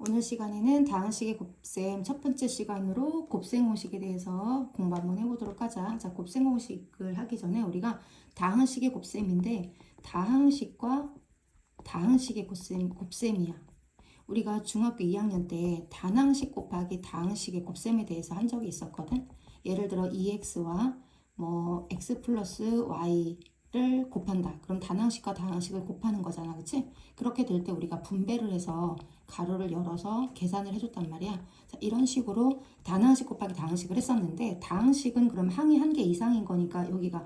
오늘 시간에는 다항식의 곱셈 첫 번째 시간으로 곱셈 공식에 대해서 공부 한번 해보도록 하자. 자, 곱셈 공식을 하기 전에 우리가 다항식의 곱셈인데 다항식과 다항식의 곱셈이야. 우리가 중학교 2학년 때 단항식 곱하기 다항식의 곱셈에 대해서 한 적이 있었거든. 예를 들어 2x와 x 플러스 y를 곱한다. 그럼 단항식과 다항식을 곱하는 거잖아. 그치? 그렇게 될 때 우리가 분배를 해서 가로를 열어서 계산을 해줬단 말이야. 자, 이런 식으로 단항식 곱하기 다항식을 했었는데 다항식은 그럼 항이 한 개 이상인 거니까 여기가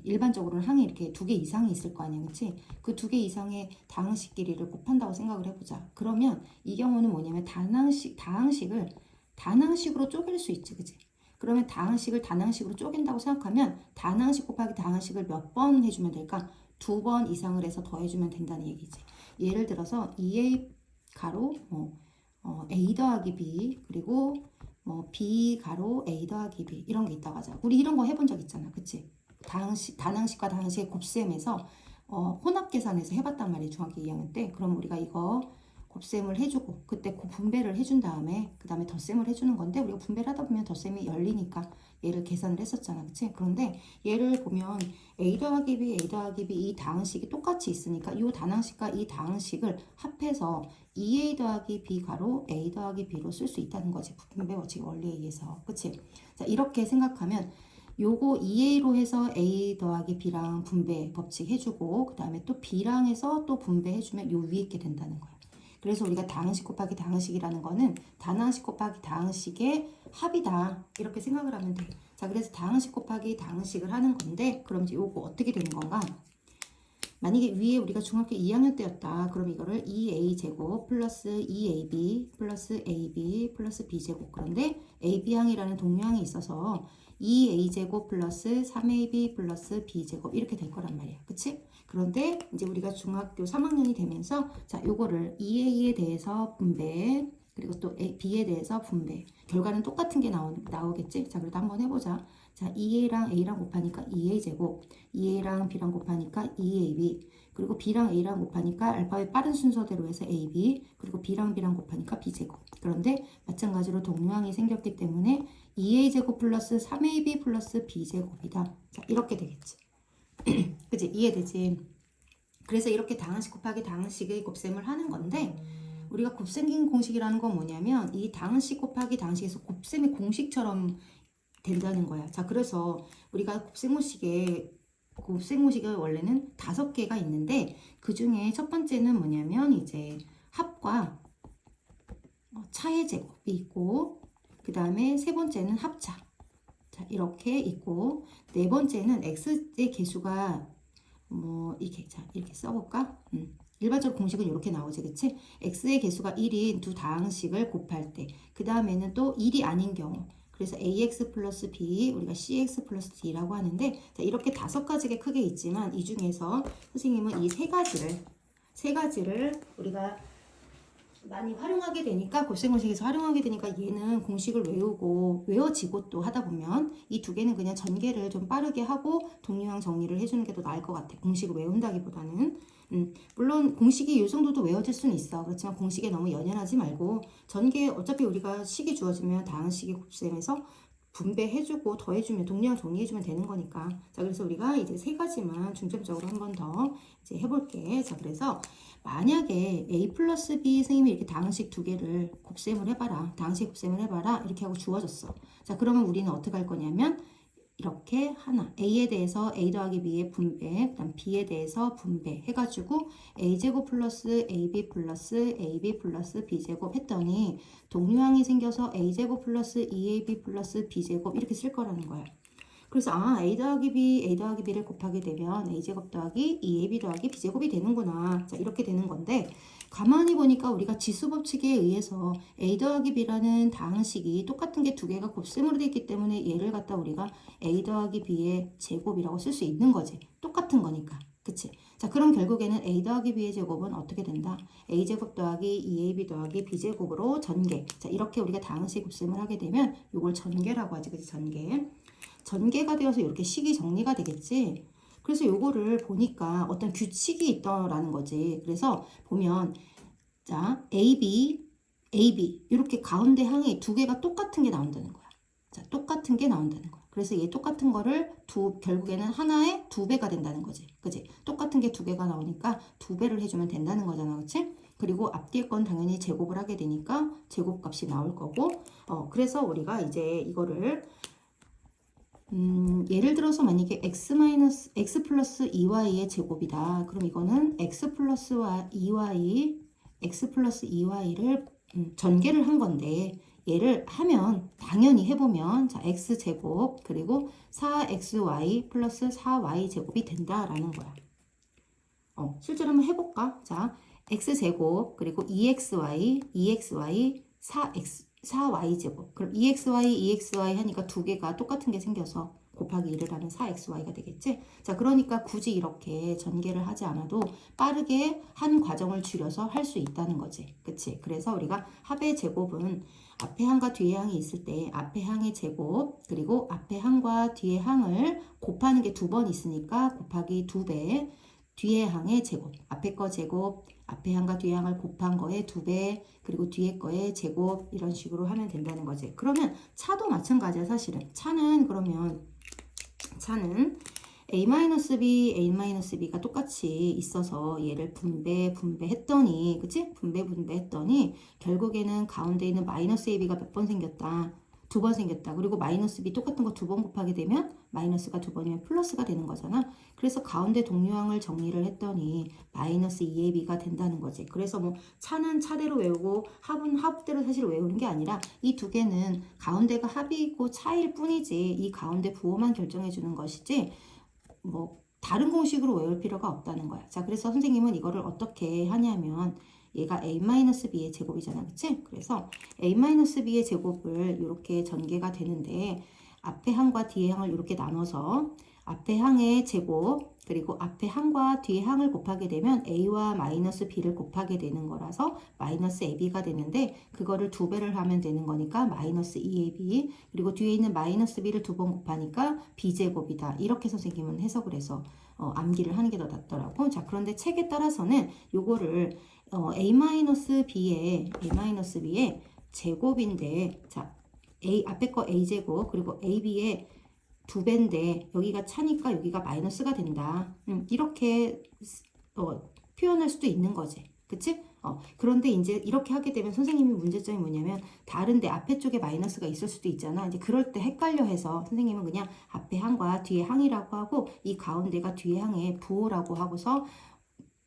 일반적으로는 항이 이렇게 두 개 이상이 있을 거 아니야. 그치? 그 두 개 이상의 다항식 길이를 곱한다고 생각을 해보자. 그러면 이 경우는 뭐냐면 다항식을 단항식으로 쪼갤 수 있지. 그치? 그러면 다항식을 단항식으로 쪼갠다고 생각하면 단항식 곱하기 다항식을 몇 번 해주면 될까? 2번 이상을 해서 더해주면 된다는 얘기지. 예를 들어서 2a 가로 a 더하기 b 그리고 b 가로 a 더하기 b 이런 게 있다고 하자. 우리 이런 거 해본 적 있잖아. 그치? 단항식과 다항식의 곱셈에서 혼합 계산해서 해봤단 말이야. 중학교 2학년 때. 그럼 우리가 이거 곱셈을 해주고 그때 분배를 해준 다음에 그 다음에 덧셈을 해주는 건데 우리가 분배를 하다 보면 덧셈이 열리니까 얘를 계산을 했었잖아. 그치? 그런데 얘를 보면 a 더하기 b, a 더하기 b 이 다항식이 똑같이 있으니까 이 단항식과 이 다항식을 합해서 2a 더하기 b 가로 a 더하기 b로 쓸 수 있다는 거지. 분배 법칙 원리에 의해서. 그치? 자, 이렇게 생각하면 요거 2a로 해서 a 더하기 b랑 분배 법칙 해주고 그 다음에 또 b랑 해서 또 분배해주면 요 위에 있게 된다는 거야. 그래서 우리가 다항식 곱하기 다항식이라는 거는 단항식 곱하기 다항식의 합이다. 이렇게 생각을 하면 돼. 자, 그래서 다항식 곱하기 다항식을 하는 건데 그럼 이제 요거 어떻게 되는 건가? 만약에 위에 우리가 중학교 2학년 때였다. 그럼 이거를 2a제곱 플러스 2ab 플러스 ab 플러스 b제곱. 그런데 ab항이라는 동류항이 있어서 2a제곱 플러스 3ab 플러스 b제곱 이렇게 될 거란 말이야. 그치? 그런데 이제 우리가 중학교 3학년이 되면서 자, 요거를 2a에 대해서 분배 그리고 또 b에 대해서 분배. 결과는 똑같은 게 나오겠지? 자, 그래도 한번 해보자. 자, 2a랑 a랑 곱하니까 2a제곱, 2a랑 b랑 곱하니까 2ab, 그리고 b랑 a랑 곱하니까 알파벳 빠른 순서대로 해서 ab, 그리고 b랑 b랑 곱하니까 b제곱. 그런데 마찬가지로 동류항이 생겼기 때문에 2a제곱 플러스 3ab 플러스 b제곱이다. 자, 이렇게 되겠지. 그치? 이해되지? 그래서 이렇게 다항식 곱하기 다항식의 곱셈을 하는 건데 우리가 곱셈 공식이라는 건 뭐냐면 이 다항식 곱하기 다항식에서 곱셈의 공식처럼 된다는 거야. 자, 그래서 우리가 곱셈공식에 원래는 5개가 있는데 그 중에 첫 번째는 뭐냐면 이제 합과 차의 제곱이 있고 그 다음에 세 번째는 합차. 자, 이렇게 있고 네 번째는 x의 개수가 이렇게 써볼까? 일반적으로 공식은 이렇게 나오지, 그치? x의 개수가 1인 두 다항식을 곱할 때, 그 다음에는 또 1이 아닌 경우, 그래서 ax 플러스 b, 우리가 cx 플러스 d라고 하는데, 자, 이렇게 5가지가 크게 있지만, 이 중에서 선생님은 이 세 가지를 우리가 많이 활용하게 되니까 곱셈 공식에서 활용하게 되니까 얘는 공식을 외우고 외워지고 또 하다 보면 이 두 개는 그냥 전개를 좀 빠르게 하고 동류항 정리를 해주는 게 더 나을 것 같아. 공식을 외운다기보다는 물론 공식이 이 정도도 외워질 수는 있어. 그렇지만 공식에 너무 연연하지 말고 전개 어차피 우리가 식이 주어지면 다항식의 곱셈에서 분배해주고 더해주면 동류항 정리해주면 되는 거니까. 자, 그래서 우리가 이제 세 가지만 중점적으로 한 번 더 이제 해볼게. 자, 그래서 만약에 a 플러스 b 선생님이 이렇게 다항식 두 개를 곱셈을 해봐라. 다항식 곱셈을 해봐라. 이렇게 하고 주어졌어. 자, 그러면 우리는 어떻게 할 거냐면 이렇게 하나 a에 대해서 a 더하기 b의 분배, 그 다음 b에 대해서 분배 해가지고 a제곱 플러스 ab 플러스 ab 플러스 b제곱 했더니 동류항이 생겨서 a제곱 플러스 2ab 플러스 b제곱 이렇게 쓸 거라는 거야. 그래서 a 더하기 b, a 더하기 b를 곱하게 되면 a제곱 더하기 2ab 더하기 b제곱이 되는구나. 자, 이렇게 되는 건데 가만히 보니까 우리가 지수법칙에 의해서 a 더하기 b라는 다항식이 똑같은 게 두 개가 곱셈으로 되어 있기 때문에 얘를 갖다 우리가 a 더하기 b의 제곱이라고 쓸 수 있는 거지. 똑같은 거니까. 그치? 자, 그럼 결국에는 a 더하기 b의 제곱은 어떻게 된다? a제곱 더하기 2ab 더하기 b제곱으로 전개. 자, 이렇게 우리가 다항식 곱셈을 하게 되면 이걸 전개라고 하지. 그치? 전개가 되어서 이렇게 식이 정리가 되겠지. 그래서 요거를 보니까 어떤 규칙이 있더라는 거지. 그래서 보면 자, AB AB 이렇게 가운데 항이 두 개가 똑같은 게 나온다는 거야. 자, 똑같은 게 나온다는 거야. 그래서 얘 똑같은 거를 결국에는 하나에 두 배가 된다는 거지. 그지? 똑같은 게 두 개가 나오니까 두 배를 해주면 된다는 거잖아. 그치? 그리고 앞뒤의 건 당연히 제곱을 하게 되니까 제곱값이 나올 거고, 그래서 우리가 이제 이거를 예를 들어서 만약에 x 플러스 2y의 제곱이다. 그럼 이거는 x 플러스 2y를 전개를 한 건데, 얘를 하면 당연히 해보면 자 x제곱 그리고 4xy 플러스 4y 제곱이 된다라는 거야. 실제로 한번 해볼까? 자, x제곱 그리고 2xy 4y제곱. 그럼 2xy 하니까 두 개가 똑같은 게 생겨서 곱하기 1을 하면 4xy가 되겠지? 자, 그러니까 굳이 이렇게 전개를 하지 않아도 빠르게 한 과정을 줄여서 할 수 있다는 거지. 그치? 그래서 우리가 합의 제곱은 앞에 항과 뒤에 항이 있을 때 앞에 항의 제곱 그리고 앞에 항과 뒤에 항을 곱하는 게 두 번 있으니까 곱하기 2배 뒤에 항의 제곱, 앞에 거 제곱, 앞에 항과 뒤에 항을 곱한 거에 2배, 그리고 뒤에 거에 제곱 이런 식으로 하면 된다는 거지. 그러면 차도 마찬가지야 사실은. 차는 A-B, A-B가 똑같이 있어서 얘를 분배했더니, 그치? 분배했더니 결국에는 가운데 있는 마이너스 AB가 몇 번 생겼다? 두 번 생겼다. 그리고 마이너스 B 똑같은 거 두 번 곱하게 되면 마이너스가 두 번이면 플러스가 되는 거잖아. 그래서 가운데 동류항을 정리를 했더니 마이너스 2AB가 된다는 거지. 그래서 뭐 차는 차대로 외우고 합은 합대로 사실 외우는 게 아니라 이 두 개는 가운데가 합이고 차일 뿐이지 이 가운데 부호만 결정해 주는 것이지 뭐 다른 공식으로 외울 필요가 없다는 거야. 자, 그래서 선생님은 이거를 어떻게 하냐면 얘가 a-b의 제곱이잖아. 그치? 그래서 a-b의 제곱을 이렇게 전개가 되는데 앞에 항과 뒤에 항을 이렇게 나눠서 앞에 항의 제곱 그리고 앞에 항과 뒤에 항을 곱하게 되면 a와 마이너스 b를 곱하게 되는 거라서 마이너스 ab가 되는데 그거를 두 배를 하면 되는 거니까 마이너스 2ab 그리고 뒤에 있는 마이너스 b를 두 번 곱하니까 b제곱이다. 이렇게 선생님은 해석을 해서 암기를 하는 게 더 낫더라고. 자, 그런데 책에 따라서는 요거를 A-B의 제곱인데 자 앞에 거 A제곱 그리고 AB의 두 배인데 여기가 차니까 여기가 마이너스가 된다. 이렇게 표현할 수도 있는 거지. 그치? 그런데 이제 이렇게 하게 되면 선생님이 문제점이 뭐냐면 다른데 앞에 쪽에 마이너스가 있을 수도 있잖아. 이제 그럴 때 헷갈려 해서 선생님은 그냥 앞에 항과 뒤에 항이라고 하고 이 가운데가 뒤에 항의 부호라고 하고서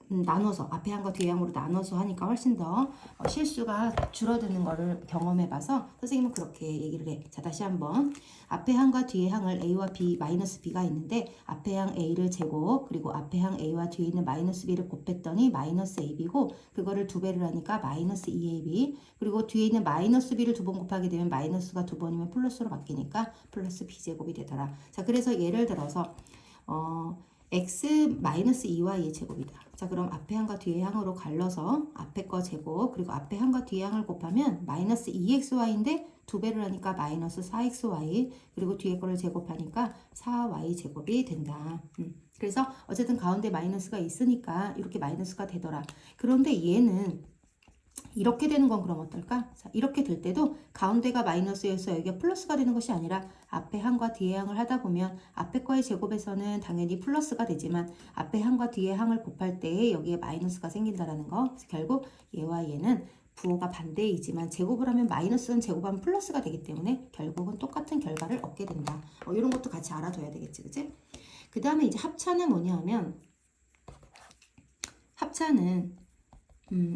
나눠서 앞에 항과 뒤에 항으로 나눠서 하니까 훨씬 더 실수가 줄어드는 거를 경험해봐서 선생님은 그렇게 얘기를 해. 자, 다시 한번 앞에 항과 뒤에 항을 a와 b 마이너스 b가 있는데 앞에 항 a를 제곱 그리고 앞에 항 a와 뒤에 있는 마이너스 b를 곱했더니 마이너스 ab고 그거를 두 배를 하니까 마이너스 2ab 그리고 뒤에 있는 마이너스 b를 두 번 곱하게 되면 마이너스가 두 번이면 플러스로 바뀌니까 플러스 b제곱이 되더라. 자, 그래서 예를 들어서 x-2y의 제곱이다. 자, 그럼 앞에 항과 뒤에 항으로 갈라서 앞에 거 제곱 그리고 앞에 항과 뒤에 항을 곱하면 마이너스 2xy인데 두 배를 하니까 마이너스 4xy 그리고 뒤에 거를 제곱하니까 4y 제곱이 된다. 그래서 어쨌든 가운데 마이너스가 있으니까 이렇게 마이너스가 되더라. 그런데 얘는 이렇게 되는 건 그럼 어떨까? 자, 이렇게 될 때도 가운데가 마이너스여서 여기가 플러스가 되는 것이 아니라 앞에 항과 뒤에 항을 하다 보면 앞에 거의 제곱에서는 당연히 플러스가 되지만 앞에 항과 뒤에 항을 곱할 때 여기에 마이너스가 생긴다라는 거. 그래서 결국 얘와 얘는 부호가 반대이지만 제곱을 하면 마이너스는 제곱하면 플러스가 되기 때문에 결국은 똑같은 결과를 얻게 된다. 이런 것도 같이 알아둬야 되겠지, 그치? 그 다음에 이제 합차는 뭐냐 하면 합차는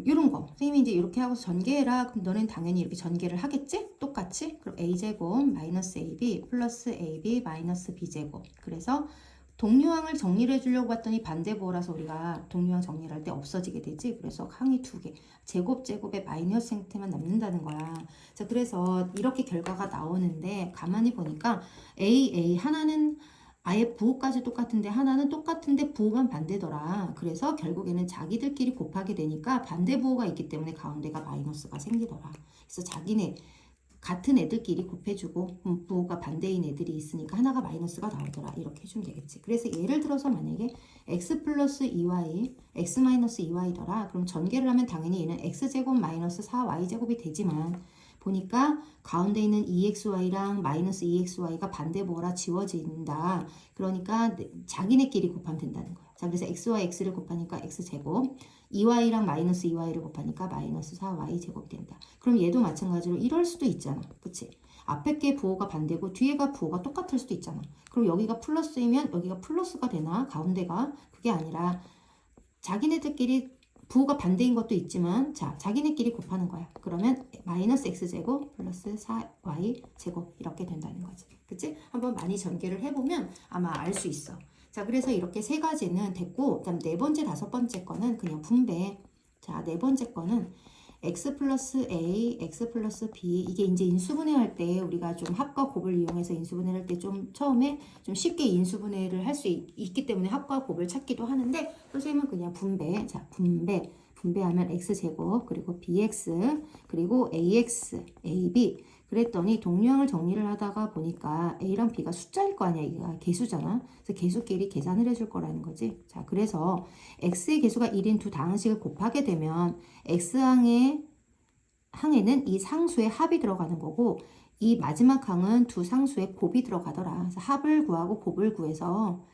이런 거. 선생님이 이제 이렇게 하고서 전개해라. 그럼 너는 당연히 이렇게 전개를 하겠지? 똑같이. 그럼 a제곱 마이너스 ab 플러스 ab 마이너스 b제곱. 그래서 동류항을 정리를 해주려고 봤더니 반대부호라서 우리가 동류항 정리를 할 때 없어지게 되지. 그래서 항이 두 개. 제곱의 마이너스 형태만 남는다는 거야. 자, 그래서 이렇게 결과가 나오는데 가만히 보니까 a 하나는 아예 부호까지 똑같은데 하나는 똑같은데 부호만 반대더라. 그래서 결국에는 자기들끼리 곱하게 되니까 반대 부호가 있기 때문에 가운데가 마이너스가 생기더라. 그래서 자기네 같은 애들끼리 곱해주고 부호가 반대인 애들이 있으니까 하나가 마이너스가 나오더라. 이렇게 해주면 되겠지. 그래서 예를 들어서 만약에 x 플러스 2y, x 마이너스 2y더라. 그럼 전개를 하면 당연히 얘는 x제곱 마이너스 4y제곱이 되지만 보니까 가운데 있는 2xy랑 마이너스 2xy가 반대 부호라 지워진다. 그러니까 자기네끼리 곱하면 된다는 거야. 자, 그래서 x와 x를 곱하니까 x제곱, 2y랑 마이너스 2y를 곱하니까 마이너스 4y제곱이 된다. 그럼 얘도 마찬가지로 이럴 수도 있잖아. 그치? 앞에 게 부호가 반대고 뒤에가 부호가 똑같을 수도 있잖아. 그럼 여기가 플러스이면 여기가 플러스가 되나? 가운데가? 그게 아니라 자기네들끼리 부호가 반대인 것도 있지만 자, 자기네끼리 곱하는 거야. 그러면 마이너스 x제곱 플러스 4y제곱 이렇게 된다는 거지. 그치? 한번 많이 전개를 해보면 아마 알 수 있어. 자, 그래서 이렇게 세 가지는 됐고, 그다음 네 번째, 다섯 번째 거는 그냥 분배. 자, 네 번째 거는 x 플러스 a, x 플러스 b. 이게 이제 인수분해할 때 우리가 좀 합과 곱을 이용해서 인수분해할 때 좀 처음에 좀 쉽게 인수분해를 할 수 있기 때문에 합과 곱을 찾기도 하는데 선생님은 그냥 분배. 자, 분배하면 x제곱 그리고 bx 그리고 ax, ab 그랬더니 동류항을 정리를 하다가 보니까 A랑 B가 숫자일 거 아니야. 이게 개수잖아. 그래서 개수끼리 계산을 해줄 거라는 거지. 자, 그래서 X의 개수가 1인 두 다항식을 곱하게 되면 X항에는 이 상수의 합이 들어가는 거고 이 마지막 항은 두 상수의 곱이 들어가더라. 그래서 합을 구하고 곱을 구해서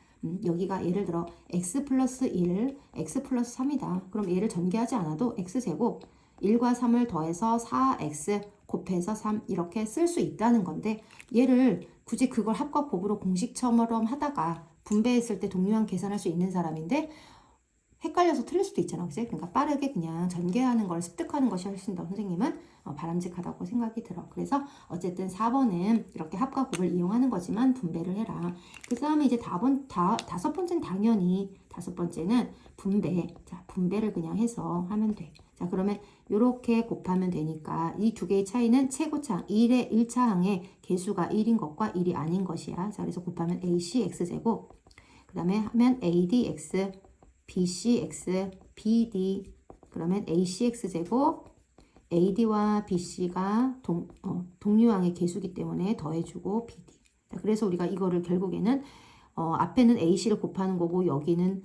여기가 예를 들어 x 플러스 1, x 플러스 3이다. 그럼 얘를 전개하지 않아도 x제곱 1과 3을 더해서 4x 곱해서 3 이렇게 쓸 수 있다는 건데 얘를 굳이 그걸 합과 곱으로 공식처럼 하다가 분배했을 때 동류항 계산할 수 있는 사람인데 헷갈려서 틀릴 수도 있잖아. 그치? 그러니까 빠르게 그냥 전개하는 걸 습득하는 것이 훨씬 더 선생님은 바람직하다고 생각이 들어. 그래서 어쨌든 4번은 이렇게 합과 곱을 이용하는 거지만 분배를 해라. 그 다음에 이제 다섯 번째는 당연히 다섯 번째는 분배. 자, 분배를 그냥 해서 하면 돼. 자, 그러면 이렇게 곱하면 되니까 이 두 개의 차이는 최고차항 1의 1차항의 개수가 1인 것과 1이 아닌 것이야. 자, 그래서 곱하면 ACX제곱 그 다음에 하면 ADX BCX, BD 그러면 ACX제곱 AD와 BC가 동류항의 개수기 때문에 더해주고 BD. 자, 그래서 우리가 이거를 결국에는 앞에는 AC를 곱하는 거고 여기는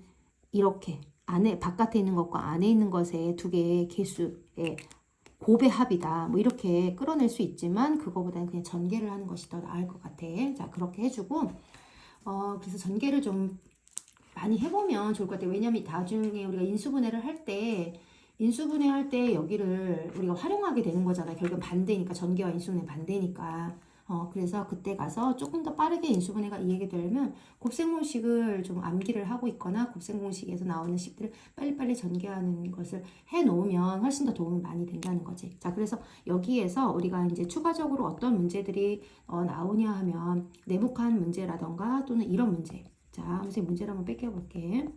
이렇게 안에 바깥에 있는 것과 안에 있는 것의 두 개의 개수의 곱의 합이다. 뭐 이렇게 끌어낼 수 있지만 그거보다는 그냥 전개를 하는 것이 더 나을 것 같아. 자, 그렇게 해주고 그래서 전개를 좀 많이 해보면 좋을 것 같아요. 왜냐면 나중에 우리가 인수분해를 할 때 여기를 우리가 활용하게 되는 거잖아요. 결국은 반대니까 전개와 인수분해 반대니까. 그래서 그때 가서 조금 더 빠르게 인수분해가 이해가 되려면 곱셈공식을 좀 암기를 하고 있거나 곱셈공식에서 나오는 식들을 빨리빨리 전개하는 것을 해 놓으면 훨씬 더 도움이 많이 된다는 거지. 자, 그래서 여기에서 우리가 이제 추가적으로 어떤 문제들이 나오냐 하면 네모칸 문제라던가 또는 이런 문제. 자, 선생님 문제를 한번 뺏겨볼게.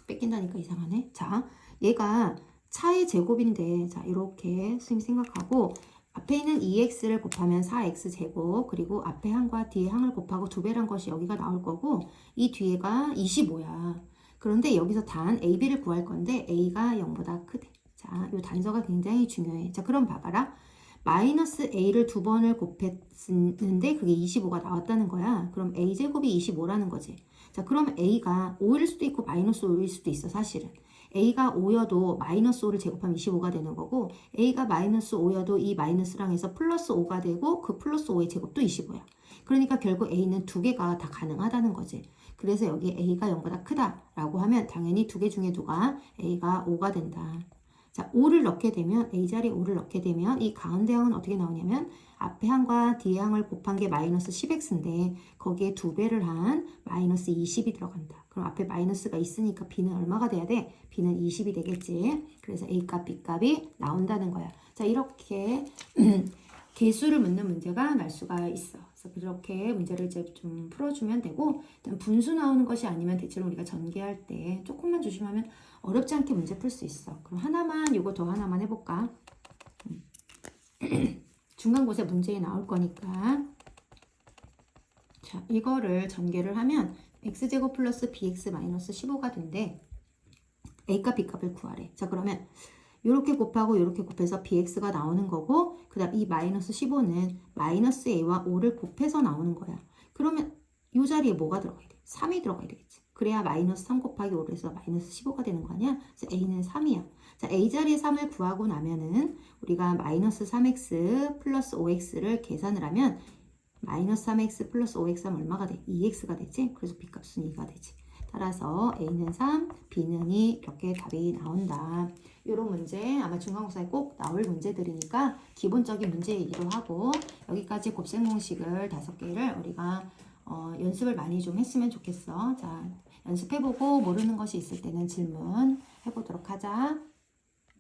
뺏긴다니까 이상하네. 자, 얘가 차의 제곱인데, 자, 이렇게 선생님 생각하고, 앞에 있는 2x를 곱하면 4x 제곱, 그리고 앞에 항과 뒤에 항을 곱하고 두 배란 것이 여기가 나올 거고, 이 뒤에가 25야. 그런데 여기서 단 AB를 구할 건데, A가 0보다 크대. 자, 이 단서가 굉장히 중요해. 자, 그럼 봐봐라. 마이너스 a를 두 번을 곱했는데 그게 25가 나왔다는 거야. 그럼 a제곱이 25라는 거지. 자, 그럼 a가 5일 수도 있고 마이너스 5일 수도 있어, 사실은. a가 5여도 마이너스 5를 제곱하면 25가 되는 거고 a가 마이너스 5여도 이 마이너스랑 해서 플러스 5가 되고 그 플러스 5의 제곱도 25야. 그러니까 결국 a는 두 개가 다 가능하다는 거지. 그래서 여기 a가 0보다 크다라고 하면 당연히 두 개 중에 누가 a가 5가 된다. 자, 5를 넣게 되면 A 자리에 5를 넣게 되면 이 가운데 항은 어떻게 나오냐면 앞에 항과 뒤에 항을 곱한 게 마이너스 10x인데 거기에 두 배를 한 마이너스 20이 들어간다. 그럼 앞에 마이너스가 있으니까 B는 얼마가 돼야 돼? B는 20이 되겠지. 그래서 A 값, B 값이 나온다는 거야. 자, 이렇게 개수를 묻는 문제가 날 수가 있어. 그래서 그렇게 문제를 이제 좀 풀어주면 되고 일단 분수 나오는 것이 아니면 대체로 우리가 전개할 때 조금만 조심하면 어렵지 않게 문제 풀 수 있어. 그럼 하나만 요거 더 하나만 해볼까? 중간고사 문제에 나올 거니까 자, 이거를 전개를 하면 x제곱 플러스 bx 마이너스 15가 된대. a값 b값을 구하래. 자, 그러면 요렇게 곱하고 요렇게 곱해서 bx가 나오는 거고 그 다음 이 마이너스 15는 마이너스 a와 5를 곱해서 나오는 거야. 그러면 이 자리에 뭐가 들어가야 돼? 3이 들어가야 되겠지. 그래야 마이너스 3 곱하기 5를 해서 마이너스 15가 되는 거 아니야? 그래서 a는 3이야. 자, a 자리에 3을 구하고 나면은 우리가 마이너스 3x 플러스 5x를 계산을 하면 마이너스 3x 플러스 5x 하면 얼마가 돼? 2x가 되지? 그래서 b값은 2가 되지. 따라서 a는 3, b는 2 이렇게 답이 나온다. 이런 문제 아마 중간고사에 꼭 나올 문제들이니까 기본적인 문제이기도 하고 여기까지 곱셈 공식을 5개를 우리가 연습을 많이 좀 했으면 좋겠어. 자, 연습해보고 모르는 것이 있을 때는 질문 해보도록 하자.